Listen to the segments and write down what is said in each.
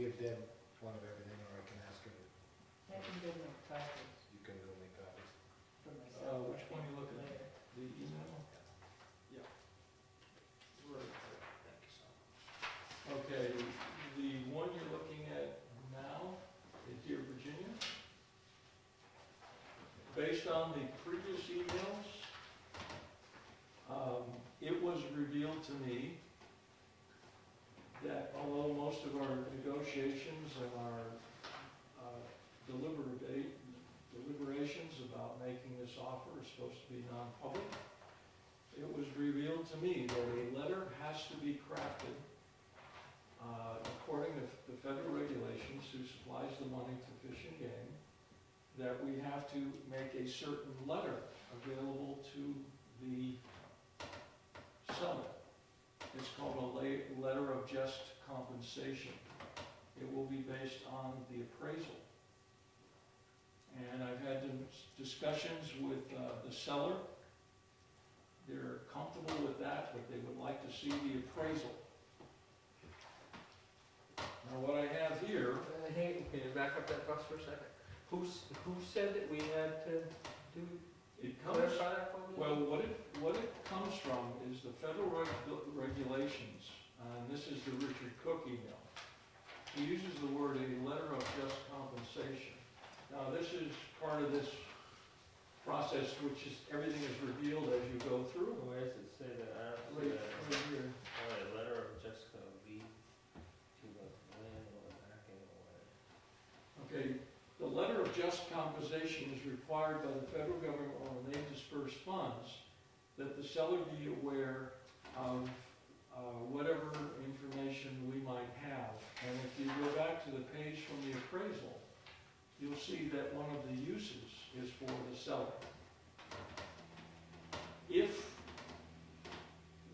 give them one of everything, or I can ask her, I can go make copies you can go make copies. for myself. Which one are you looking at? later. The email? Yeah. Right. Thank you so much. Okay, the one you're looking at now is Dear Virginia. Based on the previous emails, it was revealed to me that although most of our negotiations and our deliberations about making this offer are supposed to be non-public, it was revealed to me that a letter has to be crafted according to the federal regulations, who supplies the money to Fish and Game, that we have to make a certain letter available to the seller. It's called a letter of just compensation. It will be based on the appraisal. And I've had discussions with the seller. They're comfortable with that, but they would like to see the appraisal. Now what I have here, Hey, can you back up that bus for a second? Who said that we had to do, it comes, clarify that for me? well, what it comes from is the federal regulations, and this is the Richard Cook email. He uses the word a letter of just compensation. Now this is part of this process, which is everything is revealed as you go through. Where does it say that? Right here. Oh, a letter of Jessica V. to the landlord backing away. Okay, the letter of just compensation is required by the federal government or when they disperse funds that the seller be aware of whatever information we might have. And if you go back to the page from the appraisal, you'll see that one of the uses is for the seller. If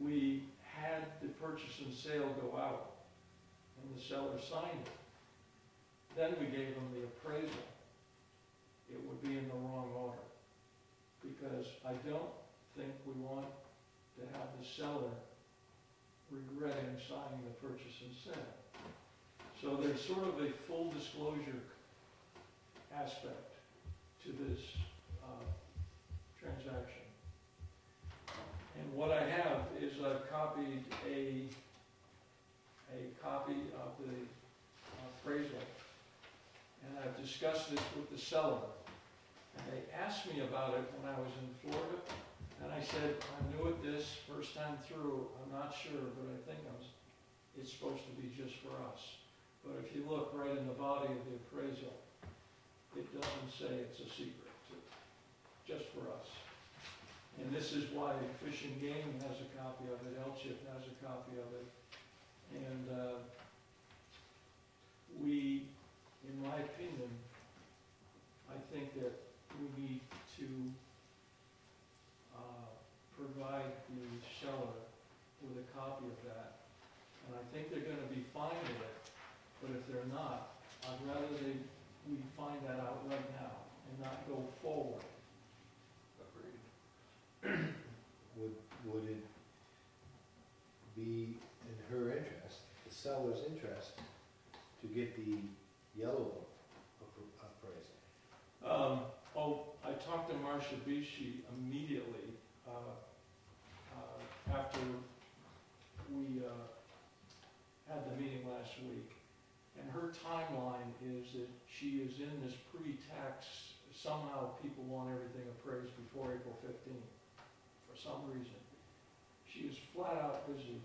we had the purchase and sale go out and the seller signed it, then we gave them the appraisal, it would be in the wrong order. Because I don't think we want to have the seller regretting signing the purchase and sale. So there's sort of a full disclosure aspect to this transaction. And what I have is I've copied a copy of the appraisal. And I've discussed this with the seller. And they asked me about it when I was in Florida. And I said, I'm new at this, first time through, I'm not sure, but I think it's supposed to be just for us. But if you look right in the body of the appraisal, it doesn't say it's a secret, it's just for us. And this is why Fish and Game has a copy of it, LCHIP has a copy of it. And we, in my opinion, I think that we need to provide the seller with a copy of that. And I think they're going to be fine with it, but if they're not, I'd rather we find that out right now and not go forward. Agreed. Would it be in her interest, the seller's interest, to get the yellow appraisal? I talked to Marcia Bishi immediately after we had the meeting last week. And her timeline is that she is in this pre-tax, somehow people want everything appraised before April 15th, for some reason. She is flat out busy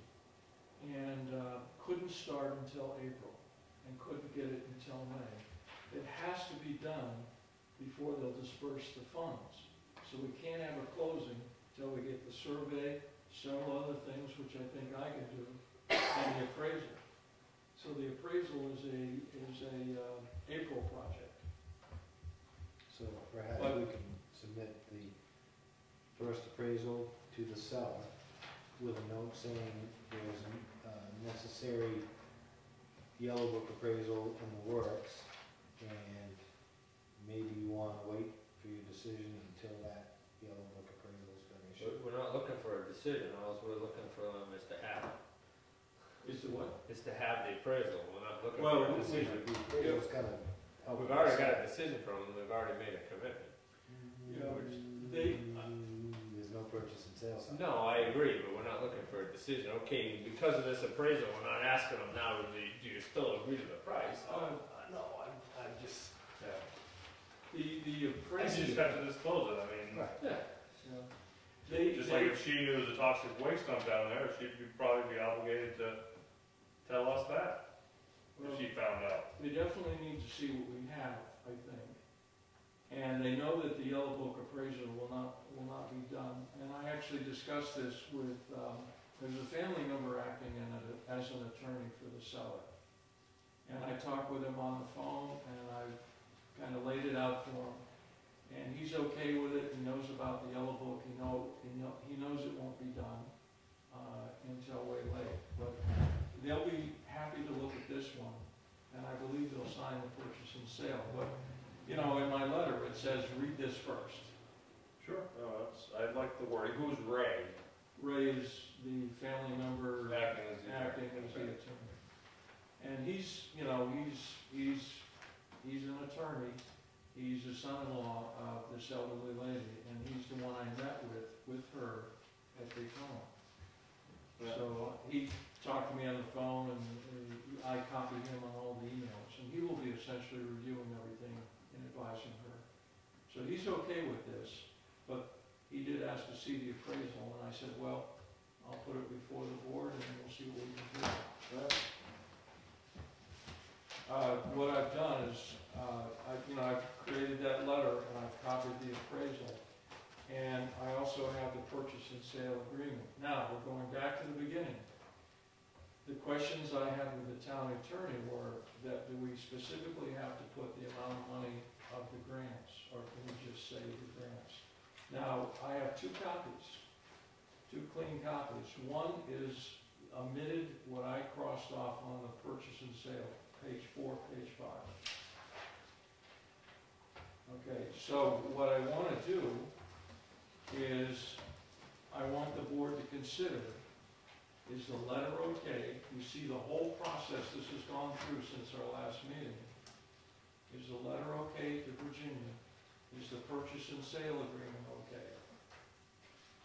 and couldn't start until April and couldn't get it until May. It has to be done before they'll disperse the funds. So we can't have a closing until we get the survey, several other things which I think I can do, and the appraisal. So the appraisal is a April project. So perhaps we can submit the first appraisal to the seller with a note saying there's a necessary yellow book appraisal in the works, and maybe you want to wait for your decision until that yellow book appraisal is been issued. We're not looking for a decision, all we're looking for them is to have it. Is the what? Is to have the appraisal, we're not not looking Well, for a we- decision. Appraisal's gotta help. We've already got a decision from them, they've already made a commitment. Yeah, they- There's no purchase and sale sign. No, I agree, but we're not looking for a decision. Okay, because of this appraisal, we're not asking them now, do you still agree to the price? No, I'm just, yeah. the I appraisal. just have to disclose it, I mean, Right. Yeah. Yeah. They, just they- like if she knew there was a toxic waste dump down there, she'd probably be obligated to tell us that, well, if she found out. they definitely need to see what we have, I think. And they know that the Yellow Book appraisal will not be done. And I actually discussed this with, there's a family member acting as an attorney for the seller. And I talked with him on the phone, and I kind of laid it out for him. And he's okay with it, he knows about the Yellow Book, he knows it won't be done until way late. But they'll be happy to look at this one, and I believe they'll sign the purchase and sale. But, you know, in my letter, it says, read this first. Sure. No, I like the wording. Who's Ray? Ray is the family member Acting as the acting as the attorney. And he's, you know, he's an attorney. He's the son-in-law of this elderly lady, and he's the one I met with her at the Comeau. Yeah. So he talked to me on the phone, and I copied him on all the emails, and he will be essentially reviewing everything and advising her. So he's okay with this, but he did ask to see the appraisal, and I said, well, I'll put it before the board, and we'll see what we can do. What I've done is, I've created that letter, and I've copied the appraisal, and I also have the purchase and sale agreement. Now, we're going back to the beginning. The questions I had with the town attorney were that do we specifically have to put the amount of money of the grants, or can we just say the grants? Now, I have two copies, two clean copies. One is omitted what I crossed off on the purchase and sale, page 4, page 5. Okay, so what I want to do is I want the board to consider, is the letter okay? You see the whole process this has gone through since our last meeting. Is the letter okay to Virginia? Is the purchase and sale agreement okay?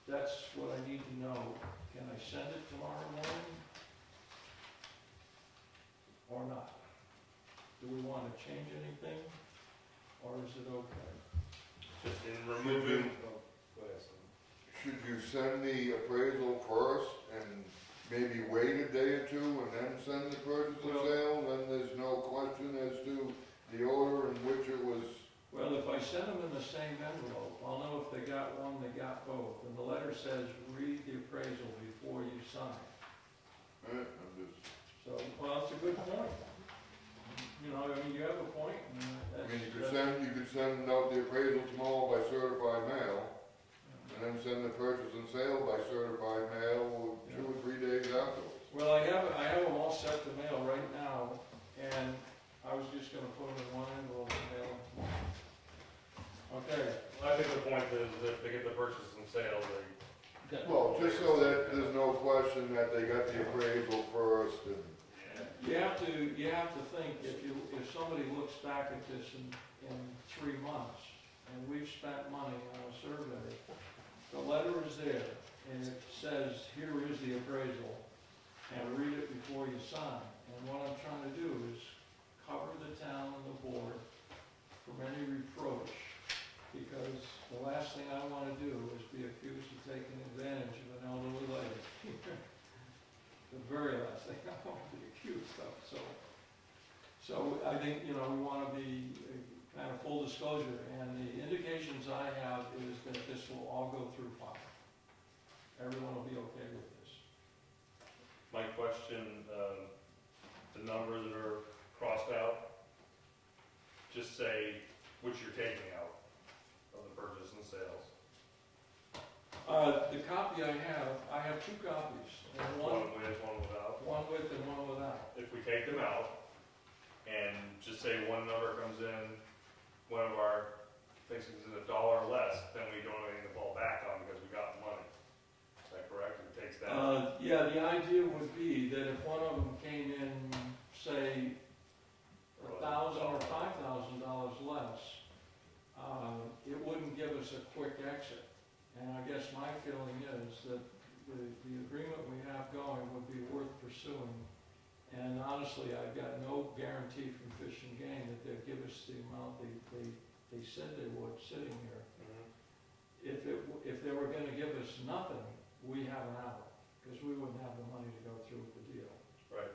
That's what I need to know. Can I send it tomorrow morning? Or not? Do we want to change anything? Or is it okay? Just in removing. Should you send the appraisal first and maybe wait a day or two and then send the purchase and Well- sale? Then there's no question as to the order in which it was. Well, if I send them in the same envelope, I'll know if they got one, they got both. And the letter says, read the appraisal before you sign. I'm just, So, well, it's a good point. You know, I mean, you have a point, and I that's. mean, you could send out the appraisal tomorrow by certified mail, and then send the purchase and sale by certified mail 2 or 3 days afterwards. Well, I have them all set to mail right now, and I was just gonna put them in one envelope and mail them tomorrow. Okay, I think the point is that they get the purchase and sale, Well, just so that there's no question that they got the appraisal first and. you have to think, if somebody looks back at this in 3 months, and we've spent money on a survey, the letter is there, and it says, here is the appraisal, and read it before you sign. And what I'm trying to do is cover the town and the board from any reproach, because the last thing I want to do is be accused of taking advantage of an elderly lady. The very last thing I want to be accused of. So I think, we want to be kind of full disclosure, and the indications I have is that this will all go through fine. Everyone will be okay with this. my question, the numbers that are crossed out, just say which you're taking out of the purchase and sales. The copy I have 2 copies, and One with, one without. one with and one without. If we take them out, and just say one number comes in, one of our things is $1 less, then we don't have anything to fall back on because we got the money. Is that correct? It takes that. Yeah, the idea would be that if one of them came in, say, $1,000 or $5,000 less, it wouldn't give us a quick exit. And I guess my feeling is that the agreement we have going would be worth pursuing. And honestly, I've got no guarantee from Fish and Game that they'd give us the amount they said they would sitting here. If they were gonna give us nothing, we have an out, because we wouldn't have the money to go through with the deal. Right.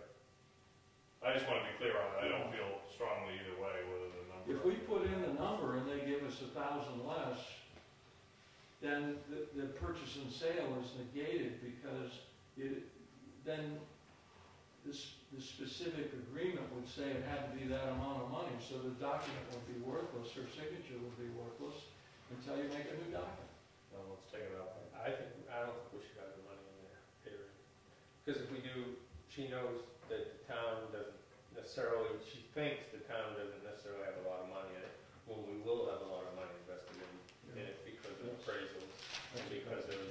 I just want to be clear on that. I don't feel strongly either way whether the number. If we put in the number and they give us 1,000 less, then the purchase and sale is negated, because then the specific agreement would say it had to be that amount of money, so the document would be worthless, her signature would be worthless until you make a new document. No, let's take it out. I don't think we should have the money in there, period. Because if we do, she knows that the town doesn't necessarily, she thinks the town doesn't necessarily have a lot of money in it, when we will have a lot of money invested in it because of appraisals, and because of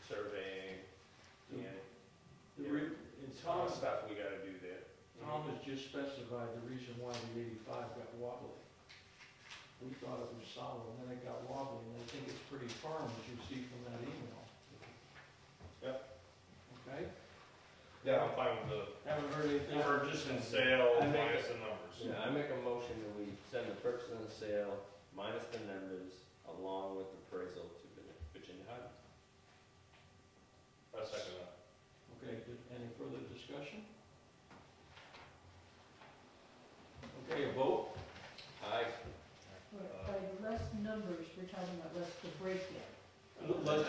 surveying, and some Tom, stuff we gotta do there. Tom has just specified the reason why the 85 got wobbly. We thought it was solid, and then it got wobbly, and I think it's pretty firm, as you see from that email. Yep. Okay? Yeah, I'm fine with the Haven't heard anything. purchase and sale I make minus the numbers. Yeah, I make a motion that we send the purchase and the sale minus the numbers along with the appraisal to Virginia Highway. I second that. Okay, any further discussion? Okay, a vote? Aye. By less numbers, we're talking about less the breakdown. Let's,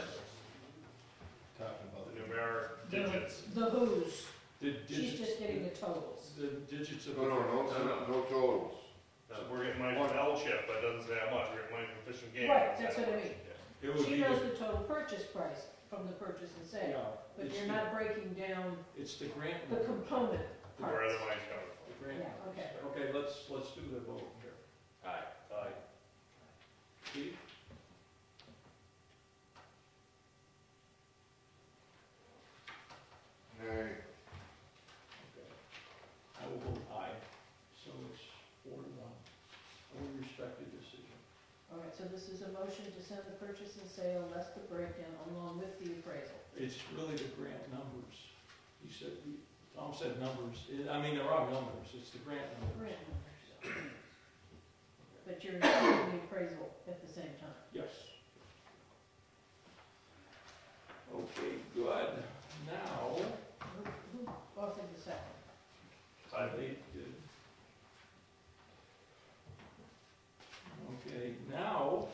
Talking about The numeric digits. The who's, the she's digits, just getting the totals. the digits of. No totals. So we're getting money from L chip, but it doesn't say how much. We're getting money from Fish and Game. Right, It doesn't that's say what I how mean. much. It would She be, knows the total purchase price from the purchase and sale, yeah, but it's you're the- not breaking down It's the grant. the numbers. component Yeah. Where parts. the money's coming from. The grant Yeah, numbers. okay. Okay, let's do the vote here. Aye. Aye. Steve? Nay. Okay. I will vote aye, so it's 4-1. We respect your decision. All right, so this is a motion to send the purchase and sale less the breakdown along with the appraisal. It's really the grant numbers. Tom said numbers, I mean, there are numbers, it's the grant numbers. Grant numbers. But you're including the appraisal at the same time. Yes. Okay, good. Now, Who offered the second? they did. Okay, now,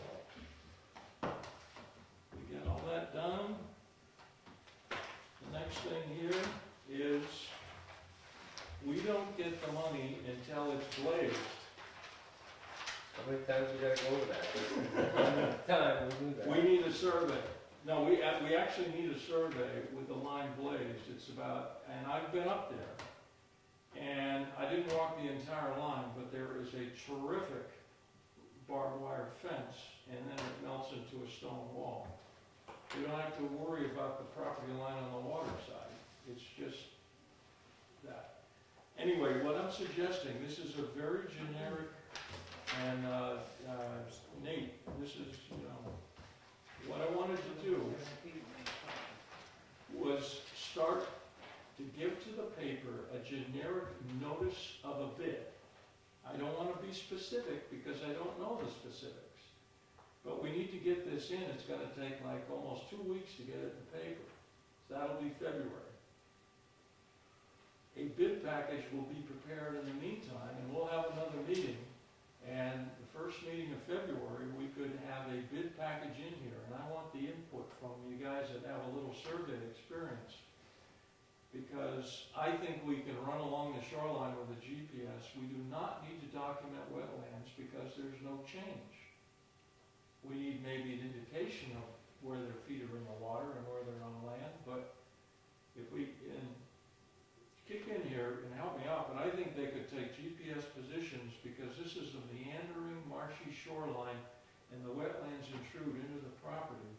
we got all that done. The next thing here is, we don't get the money until it's glazed. How many times we gotta go over that? How many times we do that? We need a survey. No, we actually need a survey with the line blazed. It's about, and I've been up there, and I didn't walk the entire line, but there is a terrific barbed wire fence, and then it melts into a stone wall. We don't have to worry about the property line on the water side. It's just that. Anyway, what I'm suggesting, this is a very generic, and Nate, this is, what I wanted to do was start to give to the paper a generic notice of a bid. I don't want to be specific because I don't know the specifics. But we need to get this in. It's going to take like almost 2 weeks to get it in the paper. So that'll be February. A bid package will be prepared in the meantime, and we'll have another meeting. And the first meeting of February, we could have a bid package in here, and I want the input from you guys that have a little survey experience. Because I think we can run along the shoreline with a GPS. We do not need to document wetlands because there's no change. We need maybe an indication of where their feet are in the water and where they're on land, but if we can kick in here and help me out, but I think they could take GPS positions because this is a meandering, marshy shoreline and the wetlands intrude into the property.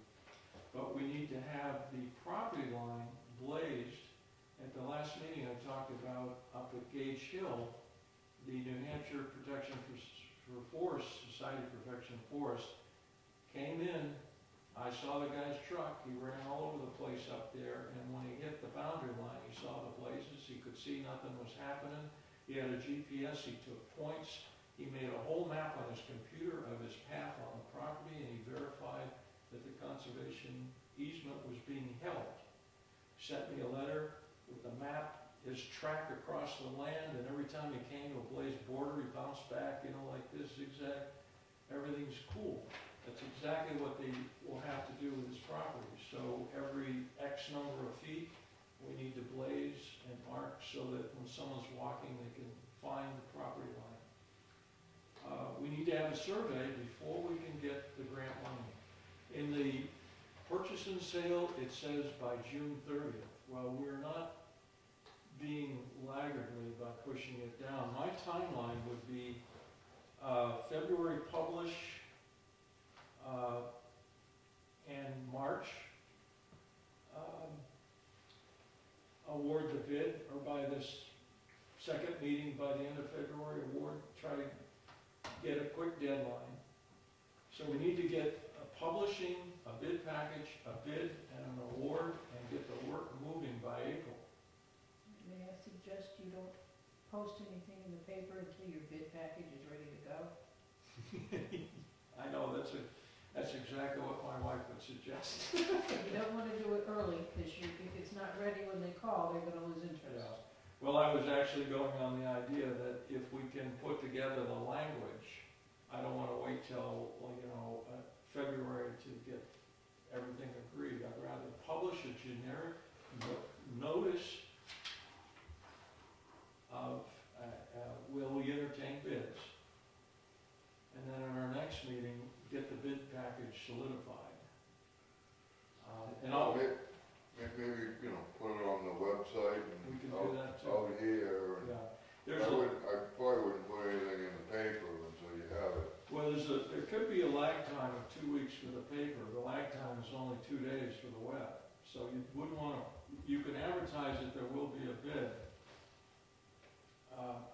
But we need to have the property line blazed. At the last meeting I talked about up at Gage Hill, the New Hampshire Protection for Forest, Society of Protection Forest, came in. I saw the guy's truck, he ran all over the place up there, and when he hit the boundary line, he saw the blazes, he could see nothing was happening. He had a GPS, he took points, he made a whole map on his computer of his path on the property, and he verified that the conservation easement was being held. Sent me a letter with the map, his track across the land, and every time he came to a blazed border, he bounced back, you know, like this, zigzag. Everything's cool. That's exactly what they will have to do with this property. So every X number of feet, we need to blaze and mark so that when someone's walking, they can find the property line. We need to have a survey before we can get the grant money. In the purchase and sale, it says by June 30th. Well, we're not being laggardly by pushing it down. My timeline would be February publish, and March award the bid, or by this second meeting by the end of February award, try to get a quick deadline. So we need to get a publishing, a bid package, a bid, and an award, and get the work moving by April. May I suggest you don't post anything in the paper until your bid package is ready to go? I know, that's exactly what my wife would suggest. You don't want to do it early, because if it's not ready when they call, they're gonna lose interest. Yeah. Well, I was actually going on the idea that if we can put together the language, I don't want to wait till, well, you know, February to get everything agreed. I'd rather publish a generic notice of, will we entertain bids? And then in our next meeting, get the bid package solidified. And I'll, Maybe, you know, put it on the website we and can do that too. out here. And Yeah. I probably wouldn't put anything in the paper until you have it. Well, there could be a lag time of 2 weeks for the paper. The lag time is only 2 days for the web. So you wouldn't want to, you can advertise that there will be a bid.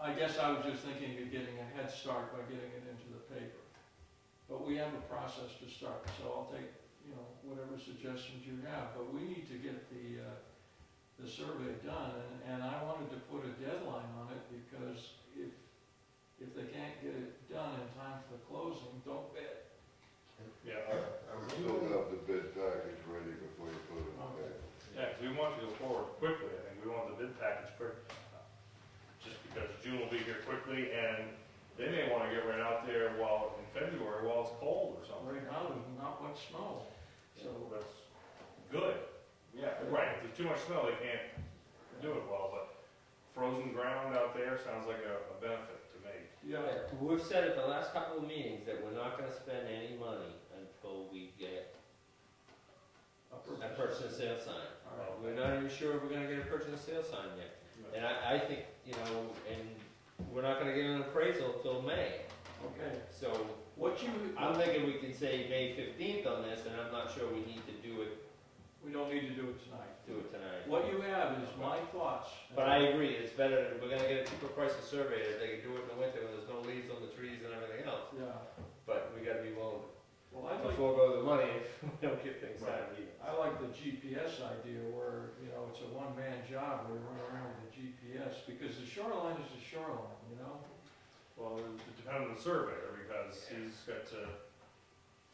I guess I was just thinking of getting a head start by getting it into the paper. But we have a process to start, so I'll take, you know, whatever suggestions you have. But we need to get the survey done, and I wanted to put a deadline on it, because if they can't get it done in time for the closing, don't bid. Yeah, Still have the bid package ready before you put it in the paper. yeah, 'cause we want to go forward quickly. I think we want the bid package quick, just because June will be here quickly, and they may want to get right out there in February while it's cold or something. Right now, there's not much snow. So that's good. Yeah, right, if there's too much snow, they can't do it well, but frozen ground out there sounds like a benefit to me. Yeah, We've said at the last couple of meetings that we're not gonna spend any money until we get a purchase and sale sign. All right. We're not even sure if we're gonna get a purchase and sale sign yet. And I think, you know, and we're not gonna get an appraisal till May. Okay, So I'm I'm thinking we can say May 15th on this, and I'm not sure we need to do it we don't need to do it tonight. tonight. What you have is my thoughts. But I agree, it's better, we're gonna get a cheaper price to survey it, they can do it in the winter when there's no leaves on the trees and everything else. Yeah, But we gotta be willing well, to forego the money if we don't get things Right. done either. I like the GPS idea where, you know, it's a one-man job where you run around with the GPS, because the shoreline is the shoreline, you know? Well, it depends on the surveyor, because he's got to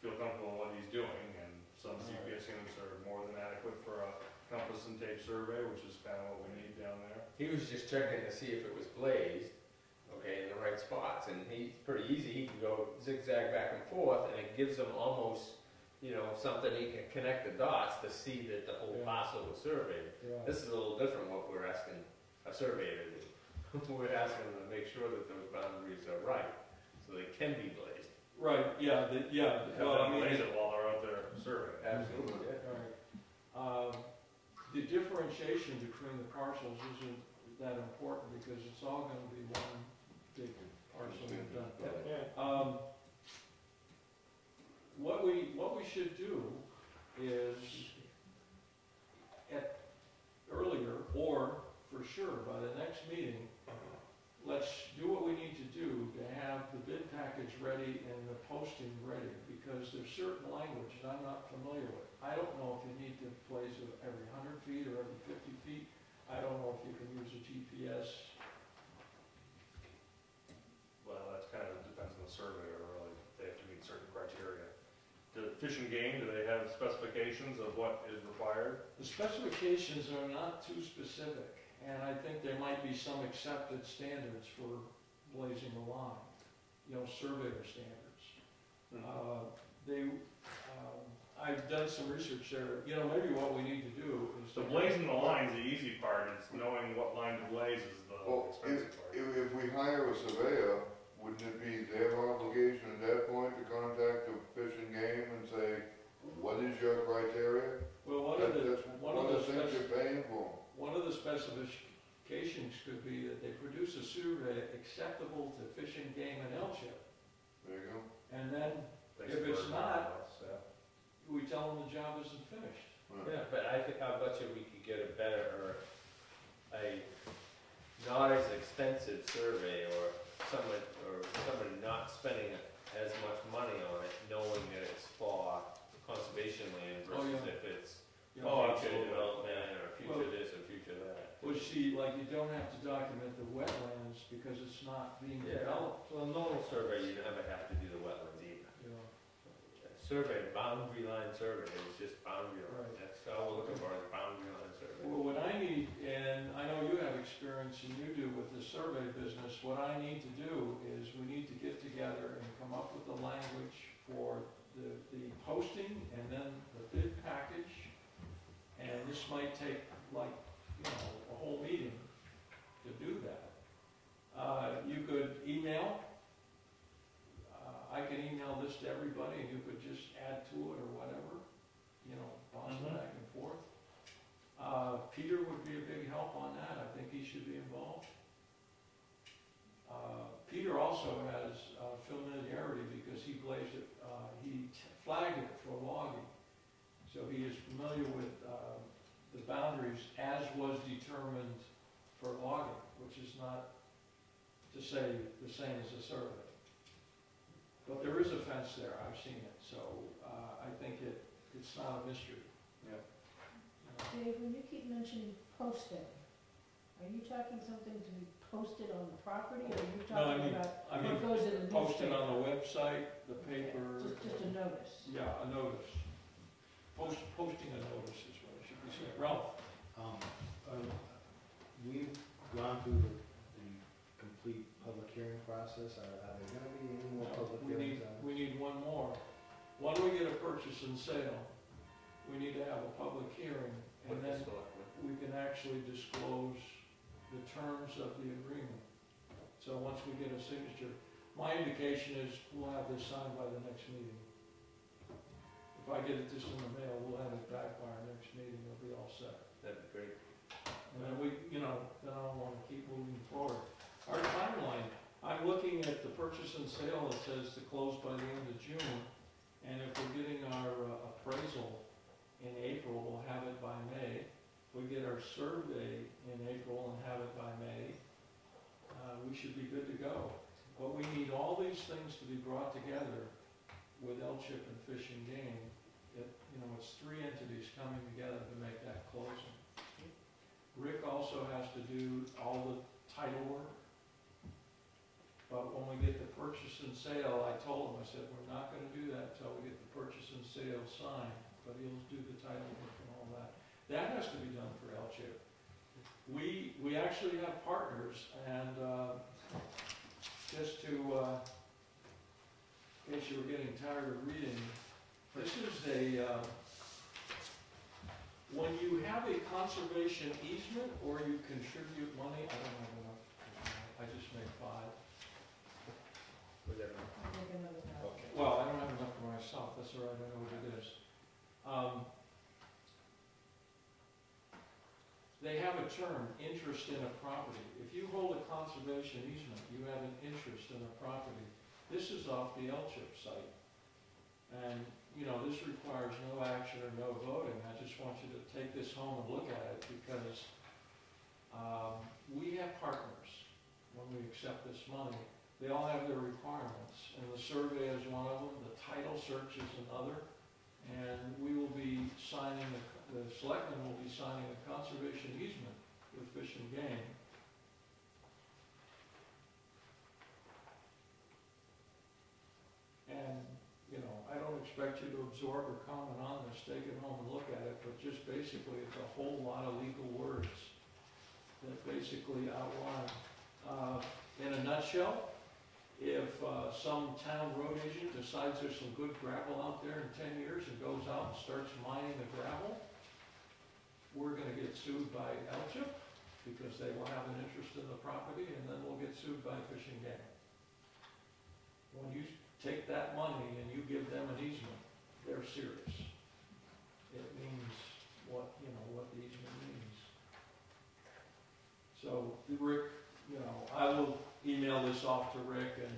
feel comfortable in what he's doing, and some GPS units are more than adequate for a compass and tape survey, which is kind of what we need down there. He was just checking to see if it was blazed, okay, in the right spots, and he's pretty easy, he can go zigzag back and forth, and it gives him almost, you know, something he can connect the dots to see that the whole Yeah. parcel was surveyed. Yeah. This is a little different what we're asking a surveyor to do. We're asking them to make sure that those boundaries are right, so they can be blazed. Right, yeah, well, I mean. Blaze it while they're out there surveying. Absolutely, yeah. Right. The differentiation between the parcels isn't that important, because it's all gonna be one big parcel we've done. Yeah. What we should do is, earlier, or for sure, by the next meeting, let's do what we need survey and the posting ready, because there's certain language that I'm not familiar with. I don't know if you need to place it every 100 feet or every 50 feet. I don't know if you can use a GPS. Well, that kind of depends on the surveyor, really. They have to meet certain criteria. The Fish and Game, do they have specifications of what is required? The specifications are not too specific, and I think there might be some accepted standards for blazing a line, surveyor standards. I've done some research there. Maybe what we need to do is. So blazing the line's the easy part, it's knowing what line to blaze is the expensive part. If we hire a surveyor, wouldn't it be their obligation at that point to contact the Fish and Game and say, what is your criteria? Well, one of the things you're paying for. One of the specifications could be that they produce a survey acceptable to Fish and Game and LCHIP. There you go. And then, if it's not, we tell them the job isn't finished. Yeah, but I bet you we could get a better, or a not as expensive survey, or someone not spending as much money on it, knowing that it's for conservation land versus if it's future development, or future this, or future that. Well, see, you don't have to document the wetlands because it's not being developed. Well, normal survey, you never have to do the wetlands either. Survey, boundary line survey, it's just boundary line. Right. That's all we're looking for, is boundary line survey. Well, what I need, and I know you have experience and you do with the survey business, what I need to do is we need to get together and come up with the language for the posting and then the bid package. And this might take a whole meeting to do that. You could email. I can email this to everybody and you could just add to it or whatever, bounce it back and forth. Peter would be a big help on that. I think he should be involved. Peter also has familiarity because he blazed it, he flagged it for logging. So he is familiar with the boundaries as was determined for logging, which is not to say the same as a survey. But there is a fence there, I've seen it, so I think it's not a mystery. Yeah. Dave, when you keep mentioning posting, are you talking something to be posted on the property, or are you talking about what goes in the newspaper? Posted on the website, the paper. Just a notice. Yeah, a notice. Posting a notice is what it should be said. Ralph? We've gone through the complete public hearing process. Are there gonna be any more public hearings? We need one more. Why don't we get a purchase and sale? We need to have a public hearing, and then we can actually disclose the terms of the agreement. So once we get a signature, my indication is we'll have this signed by the next meeting. If I get it just in the mail, we'll have it back by our next meeting, it'll be all set. That'd be great. And then then I don't wanna keep moving forward. Our timeline, I'm looking at the purchase and sale, it says to close by the end of June, and if we're getting our appraisal in April, we'll have it by May. If we get our survey in April and have it by May, we should be good to go. But we need all these things to be brought together with LCHIP and Fish and Game. It's three entities coming together to make that closing. Rick also has to do all the title work. But when we get the purchase and sale, I told him, I said, we're not gonna do that until we get the purchase and sale signed, but he'll do the title work and all that. That has to be done for LCHIP. We actually have partners, and just to, in case you were getting tired of reading, this is when you have a conservation easement or you contribute money, I don't have enough, I just made 5. Was that I'll make another copy. okay? Well, I don't have enough for myself, that's all right, I know what it is. They have a term, interest in a property. If you hold a conservation easement, you have an interest in a property. This is off the LCHIP site. And, this requires no action or no voting. I just want you to take this home and look at it because we have partners when we accept this money. they all have their requirements, and the survey is one of them, the title search is another, and we will be signing, the selectmen will be signing a conservation easement with Fish and Game. And, you know, I don't expect you to absorb or comment on this, take it home and look at it, but just basically, it's a whole lot of legal words that basically outline. In a nutshell, if some town road agent decides there's some good gravel out there in 10 years and goes out and starts mining the gravel, we're gonna get sued by LGIP because they will have an interest in the property, and then we'll get sued by Fish and Game. When you take that money and you give them an easement, they're serious. It means what, you know, what the easement means. So, Rick, you know, I will email this off to Rick, and,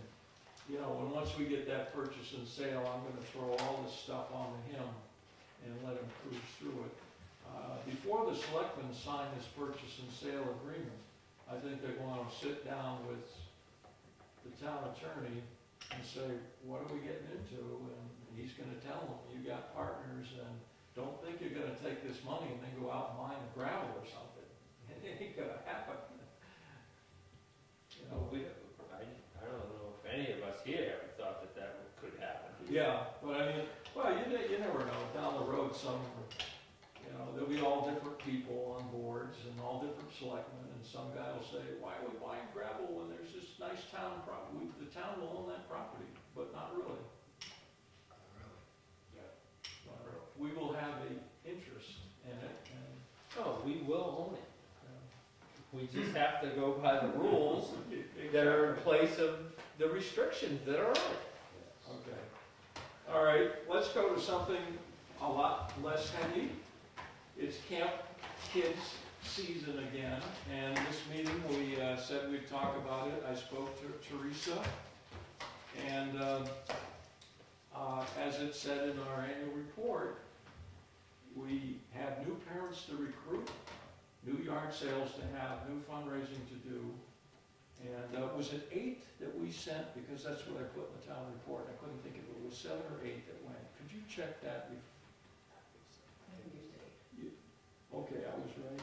you know, and once we get that purchase and sale, I'm gonna throw all this stuff onto him and let him cruise through it. Before the selectmen sign this purchase and sale agreement, I think they're gonna sit down with the town attorney and say, what are we getting into? And he's gonna tell them, you got partners, and don't think you're gonna take this money and then go out and mine the gravel or something. It ain't gonna happen. You know, I don't know if any of us here ever thought that that could happen. yeah, but I mean, well, you never know, down the road, you know, there'll be all different people on boards and all different selectmen, and some guy will say, why are we buying gravel when there's this nice town property? The town will own that property, but not really. Not really. We will have an interest in it, and, Oh, we will own it. We just have to go by the rules that are in place of the restrictions that are on it. okay. All right, let's go to something a lot less heavy. It's Camp Kids season again, and this meeting, we said we'd talk about it. I spoke to Teresa, and as it said in our annual report, we have new parents to recruit, new yard sales to have, new fundraising to do, and was it 8 that we sent? Because that's what I put in the town report. I couldn't think of it. It was 7 or 8 that went. Could you check that? Okay, I was right.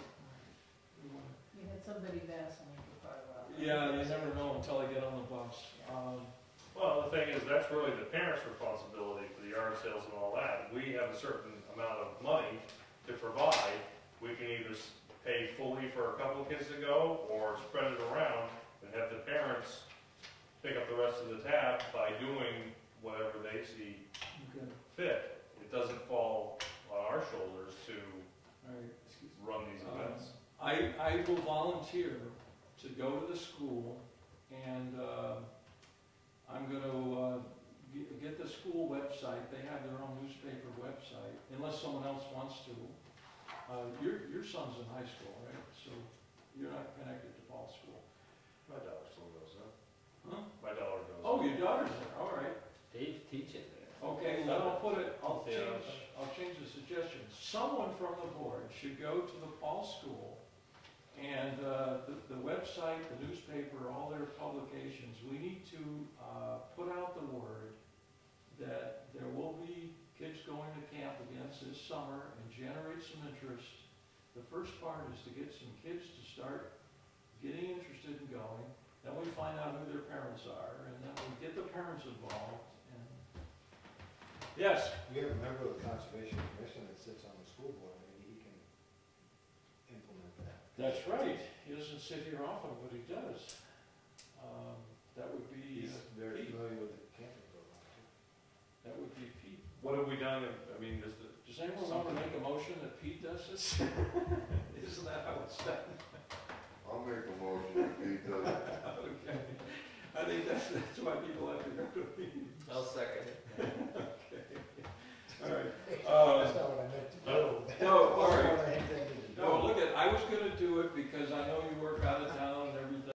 You had somebody vacillating for quite a while. Yeah, they never know until they get on the bus. Well, the thing is, that's really the parents' responsibility for the yard sales and all that. We have a certain amount of money to provide. We can either pay fully for a couple of kids to go, or spread it around and have the parents pick up the rest of the tab by doing whatever they see Okay. fit. It doesn't fall on our shoulders to All right. run these events. I will volunteer to go to the school, and I'm going to get the school website. They have their own newspaper website, unless someone else wants to. Your son's in high school, right? So you're not connected to Paul's school. My daughter still goes, Huh? My daughter goes. Oh, your daughter's there. All right. Dave's teaching there. Okay, then I'll put it. I'll Yeah. change the suggestion. Someone from the board should go to the Paul School, and the website, the newspaper, all their publications. We need to put out the word that there will be kids going to camp again this summer and generate some interest. The first part is to get some kids to start getting interested in going. Then we find out who their parents are, and then we get the parents involved. And yes. We have a member of the Conservation Commission that sits on the school board, maybe he can implement that. That's right. He doesn't sit here often, but he does. That would be, He's very Pete. familiar with the camping program, too. That would be Pete. What have we done? I mean, Does anyone want to make a motion that Pete does this? Isn't that how it's done? I'll make a motion if he does it. Okay. I think that's why people have to go to meetings. I'll second it.